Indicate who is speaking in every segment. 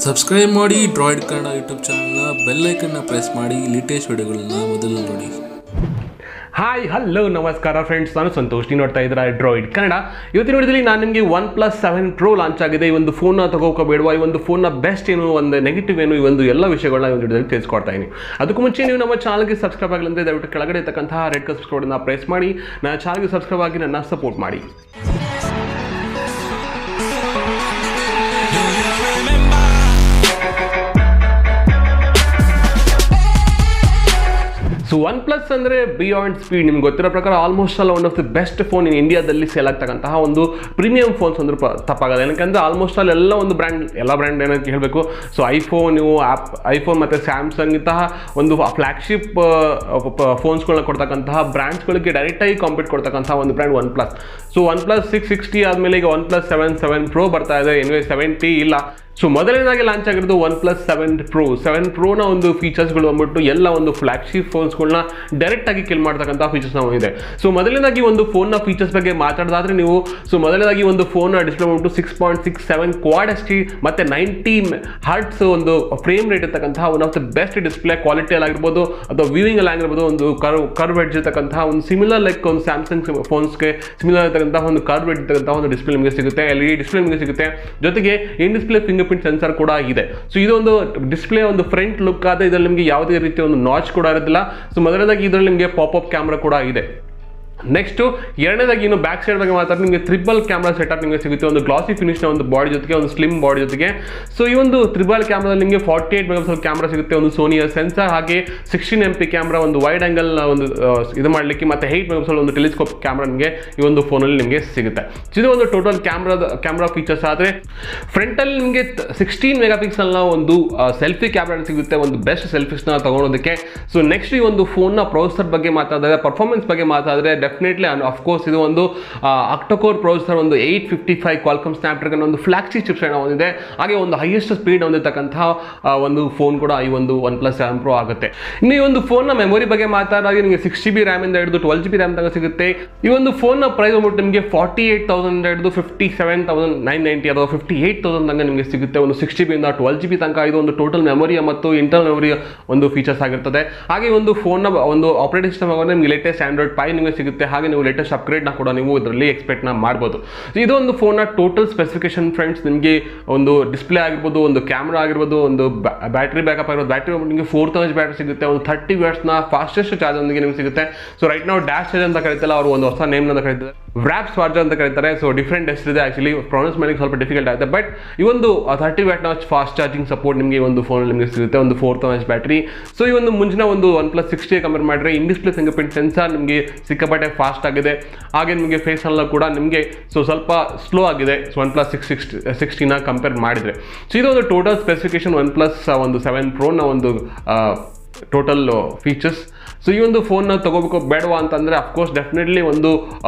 Speaker 1: Subscribe ಮಾಡಿ Droid Kannada YouTube ಚಾನಲ್ನ bell ಐಕನ್ನ press ಮಾಡಿ ಲೇಟೆಸ್ಟ್ ವಿಡಿಯೋಗಳನ್ನ ಮೊದಲು ನೋಡಿ.
Speaker 2: ಹಾಯ್ ಹಲೋ ನಮಸ್ಕಾರ ಫ್ರೆಂಡ್ಸ್, ನಾನು ಸಂತೋಷ್. ನೀವು ನೋಡ್ತಾ ಇದ್ದೀರಾ ಡ್ರಾಯ್ಡ್ ಕನ್ನಡ. ಇವತ್ತಿನ ವಿಡಿಯೋದಲ್ಲಿ ನಾನು ನಿಮಗೆ OnePlus 7 Pro ಲಾಂಚ್ ಆಗಿದೆ. ಈ ಒಂದು ಫೋನ್ನ ತಗೋಕೋಬೇಡವಾ, ಈ ಒಂದು ಫೋನ್ನ ಬೆಸ್ಟ್ ಏನು, ಒಂದು ನೆಗೆಟಿವ್ ಏನು, ಈ ಒಂದು ಎಲ್ಲ ವಿಷಯಗಳನ್ನ ಈ ಒಂದು ವಿಡಿಯೋದಲ್ಲಿ ತಿಳಿಸ್ಕೊಡ್ತಾ ಇದ್ದೀನಿ. ಅದಕ್ಕೂ ಮುಂಚೆ ನೀವು ನಮ್ಮ ಚಾನಲ್ಗೆ ಸಬ್ಸ್ಕ್ರೈಬ್ ಆಗಿಲ್ಲ ಅಂದರೆ ದಯವಿಟ್ಟು ಕೆಳಗಡೆ ಇರ್ತಕ್ಕಂತಹ ರೆಡ್ ಕಲರ್ ಸಬ್ಸ್ಕ್ರೈಬ್ ಪ್ರೆಸ್ ಮಾಡಿ ನನ್ನ ಚಾನಲ್ಗೆ ಸಬ್ಸ್ಕ್ರೈಬ್ ಆಗಿ ನನ್ನ ಸಪೋರ್ಟ್ ಮಾಡಿ. ಸೊ OnePlus ಅಂದರೆ ಬಿಯಾಂಡ್ ಸ್ಪೀಡ್. ನಿಮ್ಗೆ ಗೊತ್ತಿರೋ ಪ್ರಕಾರ almost all one of the best phone in ಇಂಡಿಯಾದಲ್ಲಿ ಸೇಲ್ ಆಗ್ತಕ್ಕಂತಹ ಒಂದು ಪ್ರೀಮಿಯಂ ಫೋನ್ಸ್ ಅಂದ್ರೆ ತಪ್ಪಾಗಲ್ಲ. ಏನಕ್ಕೆ ಆಲ್ಮೋಸ್ಟ್ ಆಲ್ ಎಲ್ಲ ಒಂದು ಎಲ್ಲ ಬ್ರ್ಯಾಂಡ್ ಏನಕ್ಕೆ ಹೇಳಬೇಕು. ಸೊ ಐಫೋನ್ ಮತ್ತು ಸ್ಯಾಮ್ಸಂಗ್ ಇಂತಹ ಒಂದು ಫ್ಲಾಗ್ಶಿಪ್ ಫೋನ್ಸ್ಗಳನ್ನ ಕೊಡ್ತಕ್ಕಂತಹ ಬ್ರ್ಯಾಂಡ್ಸ್ಗಳಿಗೆ ಡೈರೆಕ್ಟಾಗಿ ಕಾಂಪೀಟ್ ಕೊಡ್ತಕ್ಕಂತಹ ಒಂದು ಬ್ರ್ಯಾಂಡ್ OnePlus. ಸೊ OnePlus 660 ಆದಮೇಲೆ ಈಗ OnePlus 7 Pro ಬರ್ತಾ ಇದೆ. ಎನಿವೇ 7T ಇಲ್ಲ. ಸೊ ಮೊದಲನೇದಾಗಿ ಲಾಂಚ್ ಆಗಿರೋದು OnePlus 7 Proನ ಒಂದು ಫೀಚರ್ಸ್ಗಳು ಬಂದ್ಬಿಟ್ಟು ಎಲ್ಲ ಒಂದು ಫ್ಲಾಗ್ಶಿಪ್ ಫೋನ್ಸ್ಗಳನ್ನ ಡೈರೆಕ್ಟಾಗಿ ಕಿಲ್ ಮಾಡ್ತಕ್ಕಂಥ ಫೀಚರ್ಸ್ ನಾವು ಇದೆ. ಸೊ ಮೊದಲನೇದಾಗಿ ಒಂದು ಫೋನ್ನ ಫೀಚರ್ಸ್ ಬಗ್ಗೆ ಮಾತಾಡೋದಾದ್ರೆ ನೀವು, ಸೊ ಮೊದಲನೇದಾಗಿ ಒಂದು ಫೋನ್ನ ಡಿಸ್ಪ್ಲೇ ಬಂದ್ಬಿಟ್ಟು 6.67 ಕ್ವಾಡ್ HD ಮತ್ತು 90 Hz ಒಂದು ಫ್ರೇಮ್ ರೇಟ್ ಇರ್ತಕ್ಕಂತಹ one of the best display ಕ್ವಾಲಿಟಿಯಲ್ಲಿ ಆಗಿರ್ಬೋದು ಅಥವಾ ವ್ಯೂವಿಂಗ್ ಅಲ್ಲಿ ಆಗಿರ್ಬೋದು. ಒಂದು ಕರ್ವ್ ಎಡ್ಜ್ ಇರ್ತಕ್ಕಂತಹ ಒಂದು ಸಿಮಿಲರ್ ಲೈಕ್ ಒಂದು ಸ್ಯಾಮ್ಸಂಗ್ ಫೋನ್ಸ್ಗೆ ಸಿಮಿಲರ್ ಇರ್ತಕ್ಕಂತಹ ಒಂದು ಕರ್ವ್ ಎಡ್ಜ್ ಇರ್ತಕ್ಕಂತಹ ಒಂದು ಡಿಸ್ಪ್ಲೇ ನಿಮಗೆ ಸಿಗುತ್ತೆ. LED ಡಿಸ್ಪ್ಲೇ ನಿಮಗೆ ಸಿಗುತ್ತೆ. ಜೊತೆಗೆ ಇನ್ ಡಿಸ್ಪ್ಲೇ ಫಿಂಗರ್ ಪ್ರಿಂಟ್ ಸೆನ್ಸರ್ ಕೂಡ ಇದೆ. ಸೊ ಇದೊಂದು ಡಿಸ್ಪ್ಲೇ ಒಂದು ಫ್ರಂಟ್ ಲುಕ್ ಆದ. ಇದರಲ್ಲಿ ನಿಮಗೆ ಯಾವುದೇ ರೀತಿಯ ಒಂದು ನಾಚ್ ಕೂಡ ಇರೋದಿಲ್ಲ. ಸೊ ಮೊದಲನೇದಾಗಿ ಇದರಲ್ಲಿ ನಿಮಗೆ ಪಾಪ್ಅಪ್ ಕ್ಯಾಮ್ರಾ ಕೂಡ ಇದೆ. ನೆಕ್ಸ್ಟು ಎರಡನೇದಾಗಿ ಇನ್ನು ಬ್ಯಾಕ್ ಸೈಡ್ ಬಗ್ಗೆ ಮಾತಾಡಿ ನಿಮಗೆ ಟ್ರಿಬಲ್ ಕ್ಯಾಮ್ರಾ ಸೆಟಪ್ ನಿಮಗೆ ಸಿಗುತ್ತೆ. ಒಂದು ಗ್ಲಾಸಿ ಫಿನಿಶ್ನ ಒಂದು ಬಾಡಿ ಜೊತೆಗೆ ಒಂದು ಸ್ಲಿಮ್ ಬಾಡಿ ಜೊತೆಗೆ. ಸೊ ಈ ಒಂದು ಟ್ರಿಬಲ್ ಕ್ಯಾಮ್ರಾದಲ್ಲಿ ನಿಮಗೆ 48 ಮೆಗಾಪಿಕ್ಸೆಲ್ ಕ್ಯಾಮ್ರಾ ಸಿಗುತ್ತೆ. ಒಂದು ಸೋನಿಯ ಸೆನ್ಸರ್, ಹಾಗೆ 16 MP ಕ್ಯಾಮ್ರಾ, ಒಂದು ವೈಡ್ ಆಂಗಲ್ ಒಂದು ಇದು ಮಾಡಲಿಕ್ಕೆ, ಮತ್ತು 8 ಮೆಗಾಪಿಕ್ಸೆಲ್ ಒಂದು ಟೆಲಿಸ್ಕೋಪ್ ಕ್ಯಾಮ್ರಾ ನಿಮಗೆ ಈ ಒಂದು ಫೋನಲ್ಲಿ ನಿಮಗೆ ಸಿಗುತ್ತೆ. ಇದು ಒಂದು ಟೋಟಲ್ ಕ್ಯಾಮ್ರಾ ಫೀಚರ್ಸ್. ಆದರೆ ಫ್ರಂಟಲ್ಲಿ ನಿಮಗೆ 16 ಮೆಗಾಪಿಕ್ಸೆಲ್ನ ಒಂದು ಸೆಲ್ಫಿ ಕ್ಯಾಮ್ರಾ ಸಿಗುತ್ತೆ, ಒಂದು ಬೆಸ್ಟ್ ಸೆಲ್ಫೀಸ್ನ ತಗೊಳೋದಕ್ಕೆ. ಸೊ ನೆಕ್ಸ್ಟ್ ಈ ಒಂದು ಫೋನ್ನ ಪ್ರೊಸೆಸರ್ ಬಗ್ಗೆ ಮಾತಾಡಿದ್ರೆ, ಪರ್ಫಾರ್ಮೆನ್ಸ್ ಬಗ್ಗೆ ಮಾತಾಡಿದ್ರೆ ಡೆಫಿನೆಟ್ಲಿ ಅಫ್ಕೋರ್ಸ್ ಇದು ಒಂದು ಆಕ್ಟೋಕೋರ್ ಪ್ರೊಸೆಸರ್, ಒಂದು 855 ಕ್ವಾಲ್ಕಮ್ ಸ್ನ್ಯಾಪ್ಡ್ರ್ಯಾಗನ್ ಒಂದು ಫ್ಲಾಗ್ಶಿಪ್ ಚಿಪ್ಸೆಟ್ ಹೊಂದಿದೆ. ಹಾಗೆ ಒಂದು ಹೈಯೆಸ್ಟ್ ಸ್ಪೀಡ್ ಹೊಂದಿರತಕ್ಕಂತಹ ಒಂದು ಫೋನ್ ಕೂಡ ಈ ಒಂದು OnePlus 7 Pro ಆಗುತ್ತೆ. ಇನ್ನು ಈ ಒಂದು ಫೋನ್ನ ಮೆಮೊರಿ ಬಗ್ಗೆ ಮಾತಾಡಿದಾಗ ನಿಮಗೆ 6GB RAM ಇಂದ ಹಿಡಿದು 12GB RAM ತನಕ ಸಿಗುತ್ತೆ. ಈ ಒಂದು ಫೋನ್ನ ಪ್ರೈಸ್ ಬಂದ್ಬಿಟ್ಟು ನಿಮಗೆ 48,000 ಹಿಡಿದು 57,990 ಅಥವಾ 58,000 ತನಕ ನಿಮಗೆ ಸಿಗುತ್ತೆ. ಒಂದು 6GB ಇಂದ 12GB ತನಕ ಇದು ಒಂದು ಟೋಟಲ್ ಮೆಮೊರಿಯ ಮತ್ತು ಇಂಟರ್ನಲ್ ಮೆಮೊರಿಯ ಒಂದು ಫೀಚರ್ಸ್ ಆಗಿರ್ತದೆ. ಹಾಗೆ ಒಂದು ಫೋನ್ನ ಒಂದು ಆಪರೇಟಿಂಗ್ ಸಿಸ್ಟಮ್ ಆಗೋದ್ರೆ ನಿಮಗೆ ಲೇಟೆಸ್ಟ್ Android Pie ನಿಮಗೆ ಸಿಗುತ್ತೆ. ಹಾಗೆ ನೀವು ಲೇಟೆಸ್ಟ್ ಅಪ್ಗ್ರೇಡ್ನ ಕೂಡ ನೀವು ಇದರಲ್ಲಿ ಎಕ್ಸ್ಪೆಕ್ಟ್ನ ಮಾಡ್ಬೋದು. ಇದು ಒಂದು ಫೋನ್ನ ಟೋಟಲ್ ಸ್ಪೆಸಿಫಿಕೇಶನ್ ಫ್ರೆಂಡ್ಸ್. ನಿಮಗೆ ಒಂದು ಡಿಸ್ಪ್ಲೇ ಆಗಿರ್ಬೋದು, ಒಂದು ಕ್ಯಾಮ್ರಾ ಆಗಿರ್ಬೋದು, ಒಂದು ಬ್ಯಾಟ್ರಿ ಬ್ಯಾಕಪ್ ಆಗಿರ್ಬೋದು. ಬ್ಯಾಟ್ರಿ ನಿಮಗೆ 4000 ಬ್ಯಾಟ್ರಿ ಸಿಗುತ್ತೆ. ಒಂದು 30 ವಾಟ್ಸ್ನ ಫಾಸ್ಟೆಸ್ಟ್ ಚಾರ್ಜ್ ಒಂದಿಗೆ ನಿಮಗೆ ಸಿಗುತ್ತೆ. ಸೊ ರೈಟ್ ನಾವು ಡ್ಯಾಶ್ ಚಾರ್ಜ್ ಅಂತ ಕರೀತಲ್ಲ, ಅವರು ಒಂದು ಹೊಸ ನೇಮ್ ಅಂತ ಕರೀತಾರೆ, ವ್ರಾಪ್ ಚಾರ್ಜರ್ ಅಂತ ಕರೀತಾರೆ. ಸೊ ಡಿಫ್ರೆಂಟ್ ಹೆಸರಿದೆ, ಆಕ್ಚುಲಿ ಪ್ರೊನೌನ್ಸ್ ಮಾಡಲಿಕ್ಕೆ ಸ್ವಲ್ಪ ಡಿಫಿಕಲ್ಟ್ ಆಗುತ್ತೆ. ಬಟ್ ಈ ಒಂದು 30 ವಾಟ್ನ ಫಾಸ್ಟ್ ಚಾರ್ಜಿಂಗ್ ಸಪೋರ್ಟ್ ನಿಮಗೆ ಈ ಒಂದು ಫೋನಲ್ಲಿ ನಿಮಗೆ ಸಿಗುತ್ತೆ. ಒಂದು 4000 ಬ್ಯಾಟ್ರಿ. ಸೊ ಈ ಒಂದು ಮುಂಚಿನ ಒಂದು OnePlus 60 ಕಂಪೇರ್ ಮಾಡಿದ್ರೆ ಇನ್ ಡಿಸ್ಪ್ಲೇ ಫಿಂಗರ್ ಪ್ರಿಂಟ್ ಸೆನ್ಸರ್ ನಿಮಗೆ ಸಿಕ್ಕಾಪಟ್ಟೆ ಫಾಸ್ಟ್ ಆಗಿದೆ. ಹಾಗೆ ನಿಮಗೆ ಫೇಸ್ ಅಲ್ಲ ಕೂಡ ನಿಮಗೆ ಸ್ವಲ್ಪ ಸ್ಲೋ ಆಗಿದೆ OnePlus 660ನ ಕಂಪೇರ್ ಮಾಡಿದರೆ. ಸೊ ಇದು ಒಂದು ಟೋಟಲ್ ಸ್ಪೆಸಿಫಿಕೇಶನ್ OnePlus 7 Proನ ಒಂದು ಟೋಟಲ್ ಫೀಚರ್ಸ್. ಸೊ ಈ ಒಂದು ಫೋನ್ನ ತಗೋಬೇಕು ಬೇಡವಾ ಅಂತಂದರೆ ಅಫ್ಕೋರ್ಸ್ ಡೆಫಿನೆಟ್ಲಿ ಒಂದು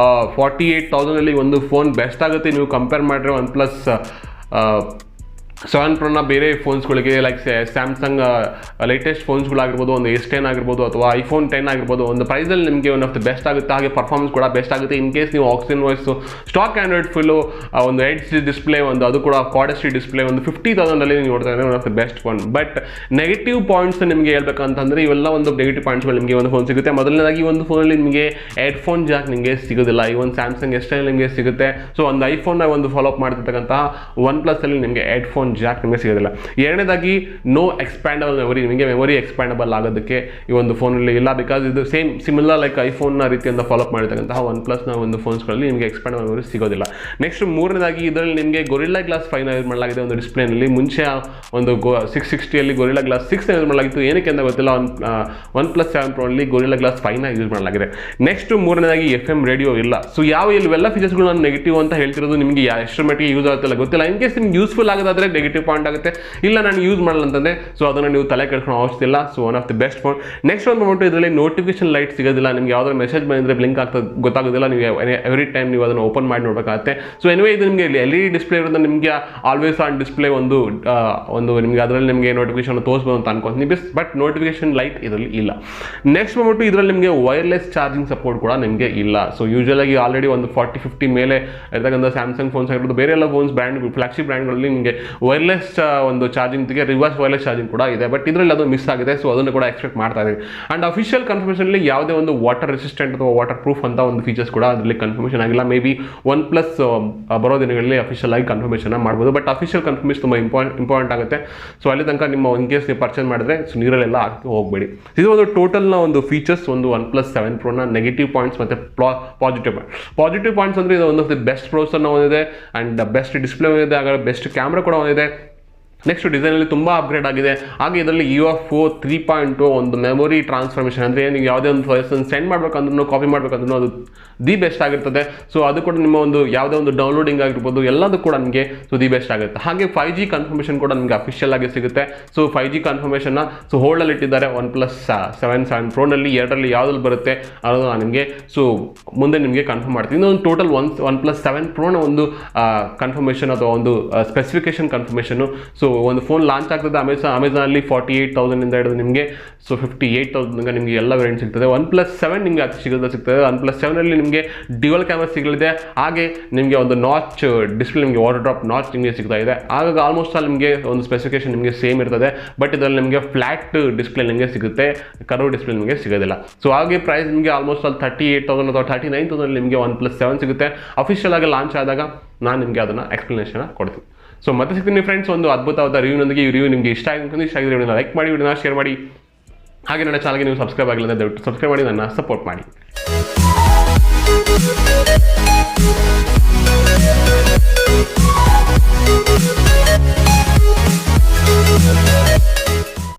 Speaker 2: 48,000 ಒಂದು ಫೋನ್ ಬೆಸ್ಟ್ ಆಗುತ್ತೆ. ನೀವು ಕಂಪೇರ್ ಮಾಡಿದ್ರೆ OnePlus 7 Proನ ಬೇರೆ ಫೋನ್ಸ್ಗಳಿಗೆ ಲೈಕ್ ಸ್ಯಾಮ್ಸಂಗ್ ಲೇಟೆಸ್ಟ್ ಫೋನ್ಸ್ಗಳಾಗಿರ್ಬೋದು, ಒಂದು S10 ಆಗಿರ್ಬೋದು ಅಥವಾ iPhone 10 ಆಗಿರ್ಬೋದು, ಒಂದು ಪ್ರೈಸಲ್ಲಿ ನಿಮಗೆ ಒನ್ ಆಫ್ ದ ಬೆಸ್ಟ್ ಆಗುತ್ತೆ. ಹಾಗೆ ಪರ್ಫಾರ್ಮೆನ್ಸ್ ಕೂಡ ಬೆಸ್ಟ್ ಆಗುತ್ತೆ. ಇನ್ ಕೇಸ್ ನೀವು oxygen voice stock Android full ಒಂದು HD ಡಿಸ್ಪ್ಲೇ, ಒಂದು ಅದು ಕೂಡ ಕ್ವಾಡ್ HD ಡಿಸ್ಪ್ಲೇ, ಒಂದು 50,000 ನೀವು ನೋಡ್ತಾ ಇದ್ರೆ one of the best phone. But negative points ನಿಮಗೆ ಹೇಳ್ಬೇಕಂತಂದರೆ ಇವೆಲ್ಲ ಒಂದು ನೆಗೆಟಿವ್ ಪಾಯಿಂಟ್ಸ್ಗಳು ನಿಮಗೆ ಒಂದು ಫೋನ್ ಸಿಗುತ್ತೆ. ಮೊದಲನೇದಾಗಿ ಒಂದು ಫೋನಲ್ಲಿ ನಿಮಗೆ ಹೆಡ್ಫೋನ್ ಜಾಕ್ ನಿಮಗೆ ಸಿಗೋದಿಲ್ಲ. ಈ ಒಂದು ಸ್ಯಾಮ್ಸಂಗ್ S10 ನಿಮಗೆ ಸಿಗುತ್ತೆ. ಸೊ ಒಂದು ಐಫೋನ್ನ ಒಂದು ಫಾಲೋಅಪ್ ಮಾಡ್ತಿರ್ತಕ್ಕಂತಹ OnePlusಲ್ಲಿ ನಿಮಗೆ ಹೆಡ್ಫೋನ್ ಜಾಕ್ ನಿಮಗೆ ಸಿಗೋದಿಲ್ಲ. ಎರಡನೇದಾಗಿ ನೋ ಎಕ್ಸ್ಪ್ಯಾಂಡಬಲ್ ಮೆಮೊರಿ. ನಿಮಗೆ ಮೆಮೊರಿ ಎಕ್ಸ್ಪ್ಯಾಂಡಬಲ್ ಆಗೋದಕ್ಕೆ ಈ ಒಂದು ಫೋನಲ್ಲಿ ಇಲ್ಲ. ಬಿಕಾಸ್ ಇದು ಸಿಮಿಲರ್ ಲೈಕ್ ಐಫೋನ್ನ ರೀತಿಯಿಂದ ಫಾಲೋಅಪ್ ಮಾಡಿರ್ತಕ್ಕಂತಹ OnePlusನ ಒಂದು ಫೋನ್ಸ್ಗಳಲ್ಲಿ ನಿಮಗೆ ಎಕ್ಸ್ಪ್ಯಾಂಡಬಲ್ ಮೆಮೊರಿ ಸಿಗೋದಿಲ್ಲ. ನೆಕ್ಸ್ಟ್ ಮೂರನೇದಾಗಿ ಇದರಲ್ಲಿ ನಿಮಗೆ Gorilla Glass 5ನ ಯೂಸ್ ಮಾಡಲಾಗಿದೆ ಒಂದು ಡಿಸ್ಪ್ಲೇನಲ್ಲಿ. ಮುಂಚೆ ಒಂದು 660ಯಲ್ಲಿ Gorilla Glass 6ನ ಯೂಸ್ ಮಾಡಲಾಗಿತ್ತು. ಏನಕ್ಕೆ ಅಂತ ಗೊತ್ತಿಲ್ಲ. OnePlus 7 Proನಲ್ಲಿ Gorilla Glass 5ನ ಯೂಸ್ ಮಾಡಲಾಗಿದೆ. ನೆಕ್ಸ್ಟ್ ಮೂರನೇದಾಗಿ FM ರೇಡಿಯೋ ಇಲ್ಲ. ಸೊ ಇವೆಲ್ಲ ಫೀಚರ್ಸ್ಗಳು ನಾನು ನೆಗೆಟಿವ್ ಅಂತ ಹೇಳ್ತಿರೋದು. ನಿಮಗೆ ಎಷ್ಟರ ಮಟ್ಟಿಗೆ ಯೂಸ್ ಆಗುತ್ತಿಲ್ಲ ಗೊತ್ತಿಲ್ಲ. ಇನ್ ಕೇಸ್ ನಿಮ್ಗೆ ಯೂಸ್ಫುಲ್ ಆಗೋದಾದ್ರೆ ನೆಗೆಟಿವ್ ಪಾಯಿಂಟ್ ಆಗುತ್ತೆ. ಇಲ್ಲ ನಾನು ಯೂಸ್ ಮಾಡಲ್ಲ ಅಂತಂದರೆ ಸೊ ಅದನ್ನು ನೀವು ತಲೆ ಕೆಡ್ಕೊಂಡು ಅವಶ್ಯಕ ಇಲ್ಲ. So one of the best phone. Next ಒಂದು ಬಂದ್ಬಿಟ್ಟು ಇದರಲ್ಲಿ ನೋಟಿಫಿಕೇಶನ್ ಲೈಟ್ ಸಿಗೋದಿಲ್ಲ. ನಿಮ್ಗೆ ಯಾವುದಾದ್ರು ಮೆಸೇಜ್ ಬಂದರೆ ಬ್ಲಿಂಕ್ ಆಗ್ತದೆ ಗೊತ್ತಾಗೋದಿಲ್ಲ. ನೀವು ಎವ್ರಿ ಟೈಮ್ ನೀವು ಅದನ್ನು ಓಪನ್ ಮಾಡಿ ನೋಡಬೇಕಾಗುತ್ತೆ. ಸೊ ಎನಿವೇ ಇದು ನಿಮಗೆ LED ಡಿಸ್ಪ್ಲೇ ಇರೋದು ನಿಮಗೆ ಆಲ್ವೇಸ್ ಆನ್ ಡಿಸ್ಪ್ಲೇ ಒಂದು ನಿಮಗೆ ಅದರಲ್ಲಿ ನಿಮಗೆ ನೋಟಿಫಿಕೇಶನ್ ತೋರಿಸ್ಬೋದು ಅಂತ ಅನ್ಕೊಂತೀನಿ. ಬಟ್ ನೋಟಿಫಿಕೇಶನ್ ಲೈಟ್ ಇದರಲ್ಲಿ ಇಲ್ಲ. ನೆಕ್ಸ್ಟ್ ಬಂದ್ಬಿಟ್ಟು ಇದರಲ್ಲಿ ನಿಮಗೆ ವೈರ್ಲೆಸ್ ಚಾರ್ಜಿಂಗ್ ಸಪೋರ್ಟ್ ಕೂಡ ನಿಮಗೆ ಇಲ್ಲ. ಸೊ ಯೂಶುವಲಾಗಿ ಆಲ್ರೆಡಿ ಒಂದು 40-50 ಮೇಲೆ ಇರ್ತಕ್ಕಂಥ ಸ್ಯಾಮ್ಸಂಗ್ ಫೋನ್ಸ್ ಆಗಿರ್ಬೋದು, ಬೇರೆ ಎಲ್ಲ ಫೋನ್ಸ್ ಬ್ರ್ಯಾಂಡ್ ಫ್ಲಾಗ್ಶಿಪ್ ಬ್ರ್ಯಾಂಡ್ಗಳಲ್ಲಿ ನಿಮಗೆ ವೈರ್ಲೆಸ್ ಒಂದು ಚಾರ್ಜಿಂಗ್ಗೆ ರಿವರ್ಸ್ ವೈರ್ಲೆಸ್ ಚಾರ್ಜಿಂಗ್ ಕೂಡ ಇದೆ, ಬಟ್ ಇದರಲ್ಲಿ ಅದು ಮಿಸ್ ಆಗಿದೆ. ಸೊ ಅದನ್ನು ಕೂಡ ಎಕ್ಸ್ಪೆಕ್ಟ್ ಮಾಡ್ತಾ ಇದ್ದೀವಿ. ಆ್ಯಂಡ್ ಅಫಿಷಿಯಲ್ ಕನ್ಫರ್ಮೇಷನಲ್ಲಿ ಯಾವುದೇ ಒಂದು ವಾಟರ್ ರೆಸಿಸ್ಟೆಂಟ್ ಅಥವಾ ವಾಟರ್ ಪ್ರೂಫ್ ಅಂತ ಒಂದು ಫೀಚರ್ಸ್ ಕೂಡ ಅದರಲ್ಲಿ ಕನ್ಫರ್ಮೇಷನ್ ಆಗಿಲ್ಲ. ಮೇ ಬಿ OnePlus ಬರೋ ದಿನಗಳಲ್ಲಿ ಅಫಿಷಿಯಲ್ ಆಗಿ ಕನ್ಫರ್ಮೇಷನ್ ಮಾಡ್ಬೋದು, ಬಟ್ ಅಫಿಷಿಯಲ್ ಕನ್ಫರ್ಮೇಷನ್ ತುಂಬ ಇಂಪಾರ್ಟೆಂಟ್ ಆಗುತ್ತೆ. ಸೊ ಅಲ್ಲಿ ತನಕ ನಿಮ್ಮ ಇನ್ ಕೇಸ್ ನೀವು ಪರ್ಚೇಸ್ ಮಾಡಿದ್ರೆ ಸೊ ನೀರಲ್ಲೆಲ್ಲ ಹಾಕಿ ಹೋಗಬೇಡಿ. ಇದು ಒಂದು ಟೋಟಲ್ನ ಒಂದು ಫೀಚರ್ಸ್, ಒಂದು OnePlus 7 Pro ನ ನೆಗೆಟಿವ್ ಪಾಯಿಂಟ್ಸ್ ಮತ್ತು ಪಾಸಿಟಿವ್ ಪಾಯಿಂಟ್ಸ್ ಅಂದರೆ ಇದು ಒಂದು ಆಫ್ ದಿ ಬೆಸ್ಟ್ ಪ್ರೊಸೆಸರ್ನ ಹೊಂದಿದೆ ಆ್ಯಂಡ್ ಬೆಸ್ಟ್ ಡಿಸ್ಪ್ಲೇ ಹೊಂದಿದೆ, ಹಾಗೆ ಬೆಸ್ಟ್ ಕ್ಯಾಮ್ರಾ ಕೂಡ ಹೊಂದಿದೆ. ನೆಕ್ಸ್ಟ್ ಡಿಸೈನಲ್ಲಿ ತುಂಬ ಅಪ್ಗ್ರೇಡ್ ಆಗಿದೆ. ಹಾಗೆ ಇದರಲ್ಲಿ UFO 3.0 ಒಂದು ಮೆಮೊರಿ ಟ್ರಾನ್ಸ್ಫಾರ್ಮೇಷನ್, ಅಂದರೆ ನೀವು ಯಾವುದೇ ಒಂದು ಫೈಲ್ಸನ್ನು ಸೆಂಡ್ ಮಾಡಬೇಕಂದ್ರೂ ಕಾಪಿ ಮಾಡಬೇಕಂದ್ರೂ ಅದು ದಿ ಬೆಸ್ಟ್ ಆಗಿರ್ತದೆ. ಸೊ ಅದು ಕೂಡ ನಿಮ್ಮ ಒಂದು ಯಾವುದೇ ಒಂದು ಡೌನ್ಲೋಡಿಂಗ್ ಆಗಿರ್ಬೋದು ಎಲ್ಲದೂ ಕೂಡ ನಿಮಗೆ ಸೊ ದಿ ಬೆಸ್ಟ್ ಆಗುತ್ತೆ. ಹಾಗೆ 5G ಕನ್ಫರ್ಮೇಷನ್ ಕೂಡ ನಿಮಗೆ ಅಫಿಷಿಯಲ್ ಆಗಿ ಸಿಗುತ್ತೆ. ಸೊ 5G ಕನ್ಫರ್ಮೇಷನ್ನ ಸೊ ಹೋಲ್ಡಲ್ಲಿ ಇಟ್ಟಿದ್ದಾರೆ. OnePlus 7 Proನಲ್ಲಿ ಎರಡರಲ್ಲಿ ಯಾವುದಲ್ಲಿ ಬರುತ್ತೆ ಅದು ನಿಮಗೆ ಸೊ ಮುಂದೆ ನಿಮಗೆ ಕನ್ಫರ್ಮ್ ಮಾಡ್ತೀನಿ. ಇನ್ನೊಂದು ಟೋಟಲ್ OnePlus 7 Proನ ಒಂದು ಕನ್ಫರ್ಮೇಷನ್ ಅಥವಾ ಒಂದು ಸ್ಪೆಸಿಫಿಕೇಶನ್ ಕನ್ಫರ್ಮೇಷನು. ಸೊ ಒಂದು ಫೋನ್ ಲಾಂಚ್ ಆಗ್ತದೆ ಅಮೆಝಾನಲ್ಲಿ 48,000 ಹಿಡಿದು ನಿಮಗೆ ಸೊ 58,000 ನಿಮಗೆ ಎಲ್ಲ ವೇರಿಯಂಟ್ ಸಿಗ್ತದೆ. OnePlus 7 ನಿಮಗೆ ಅದು ಸಿಗ್ತದೆ. OnePlus 7 ನಿಮಗೆ ಡ್ಯುಯಲ್ ಕ್ಯಾಮರಾ ಸಿಗಲಿದೆ. ಹಾಗೆ ನಿಮಗೆ ಒಂದು ನಾಚ್ ಡಿಸ್ಪ್ಲೇ, ನಿಮಗೆ ವಾಟರ್ ಡ್ರಾಪ್ ನಾಚ್ ನಿಮಗೆ ಸಿಗ್ತಾ ಇದೆ. ಹಾಗಾಗಿ ಆಲ್ಮೋಸ್ಟ್ ಆಲ್ ನಿಮಗೆ ಒಂದು ಸ್ಪೆಸಿಫಿಕೇಶನ್ ನಿಮಗೆ ಸೇಮ್ ಇರ್ತದೆ, ಬಟ್ ಇದರಲ್ಲಿ ನಿಮಗೆ ಫ್ಲಾಟ್ ಡಿಸ್ಪ್ಲೇ ನಿಮಗೆ ಸಿಗುತ್ತೆ, ಕರ್ವ್ ಡಿಸ್ಪ್ಲೇ ನಿಮಗೆ ಸಿಗೋದಿಲ್ಲ. ಸೊ ಹಾಗೆ ಪ್ರೈಸ್ ನಿಮಗೆ ಆಲ್ಮೋಸ್ಟ್ ಆಲ್ 38,000 ಅಥವಾ 39,000 ನಿಮಗೆ OnePlus 7 ಸಿಗುತ್ತೆ. ಅಫಿಷಿಯಲ್ ಆಗಿ ಲಾಂಚ್ ಆದಾಗ ನಾನು ನಿಮಗೆ ಅದನ್ನು ಎಕ್ಸ್ಪ್ಲನೇಷನ್ ಕೊಡ್ತೀನಿ. ಸೊ ಮತ್ತೆ ಸಿಗ್ತೀನಿ ಫ್ರೆಂಡ್ಸ್ ಒಂದು ಅದ್ಭುತವಾದ ರಿವ್ಯೂನೊಂದಿಗೆ. ಈ ರಿವ್ಯೂ ನಿಮಗೆ ಇಷ್ಟ ಆಗಿದ್ರೆ ವಿಡಿಯೋನ ಲೈಕ್ ಮಾಡಿ, ವಿಡಿಯೋನ ಶೇರ್ ಮಾಡಿ. ಹಾಗೆ ನನ್ನ ಚಾನಲ್ಗೆ ನೀವು ಸಬ್ಸ್ಕ್ರೈಬ್ ಆಗಿಲ್ಲ ಅಂದರೆ ದಯವಿಟ್ಟು ಸಬ್ಸ್ಕ್ರೈಬ್ ಮಾಡಿ, ನನ್ನ ಸಪೋರ್ಟ್ ಮಾಡಿ.